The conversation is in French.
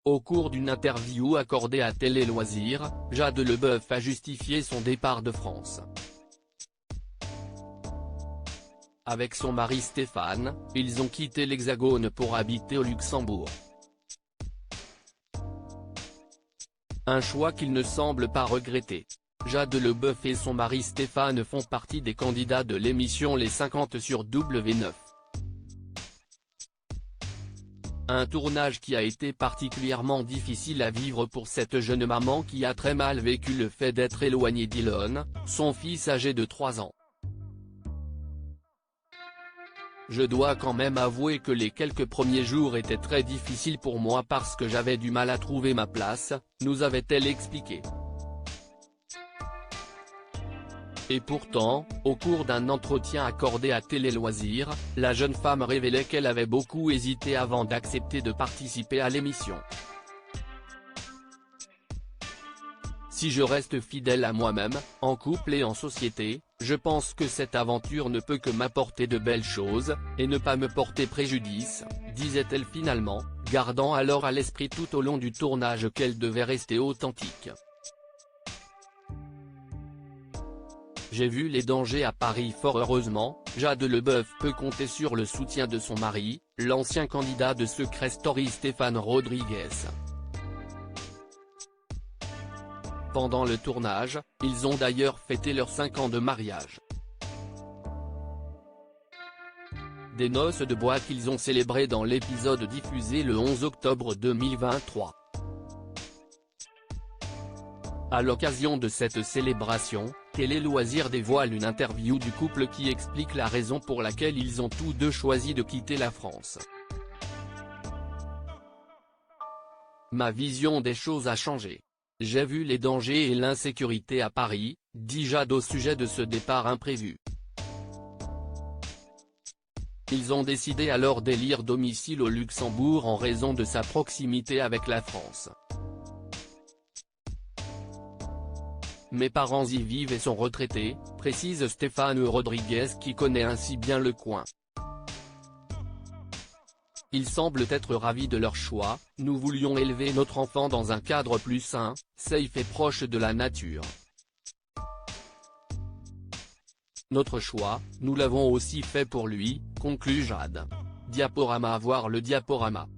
Au cours d'une interview accordée à Télé Loisirs, Jade Leboeuf a justifié son départ de France. Avec son mari Stéphane, ils ont quitté l'Hexagone pour habiter au Luxembourg. Un choix qu'ils ne semblent pas regretter. Jade Leboeuf et son mari Stéphane font partie des candidats de l'émission Les 50 sur W9. Un tournage qui a été particulièrement difficile à vivre pour cette jeune maman qui a très mal vécu le fait d'être éloignée d'Elon, son fils âgé de 3 ans. Je dois quand même avouer que les quelques premiers jours étaient très difficiles pour moi parce que j'avais du mal à trouver ma place, nous avait-elle expliqué. Et pourtant, au cours d'un entretien accordé à Télé Loisirs, la jeune femme révélait qu'elle avait beaucoup hésité avant d'accepter de participer à l'émission. Si je reste fidèle à moi-même, en couple et en société, je pense que cette aventure ne peut que m'apporter de belles choses, et ne pas me porter préjudice, disait-elle finalement, gardant alors à l'esprit tout au long du tournage qu'elle devait rester authentique. J'ai vu les dangers à Paris. Fort heureusement, Jade Leboeuf peut compter sur le soutien de son mari, l'ancien candidat de Secret Story Stéphane Rodriguez. Pendant le tournage, ils ont d'ailleurs fêté leurs 5 ans de mariage. Des noces de bois qu'ils ont célébrées dans l'épisode diffusé le 11 octobre 2023. À l'occasion de cette célébration, Télé Loisirs dévoile une interview du couple qui explique la raison pour laquelle ils ont tous deux choisi de quitter la France. Ma vision des choses a changé. J'ai vu les dangers et l'insécurité à Paris, dit Jade au sujet de ce départ imprévu. Ils ont décidé alors d'élire domicile au Luxembourg en raison de sa proximité avec la France. Mes parents y vivent et sont retraités, précise Stéphane Rodriguez qui connaît ainsi bien le coin. Ils semblent être ravis de leur choix, nous voulions élever notre enfant dans un cadre plus sain, safe et proche de la nature. Notre choix, nous l'avons aussi fait pour lui, conclut Jade. Diaporama. Voir le diaporama.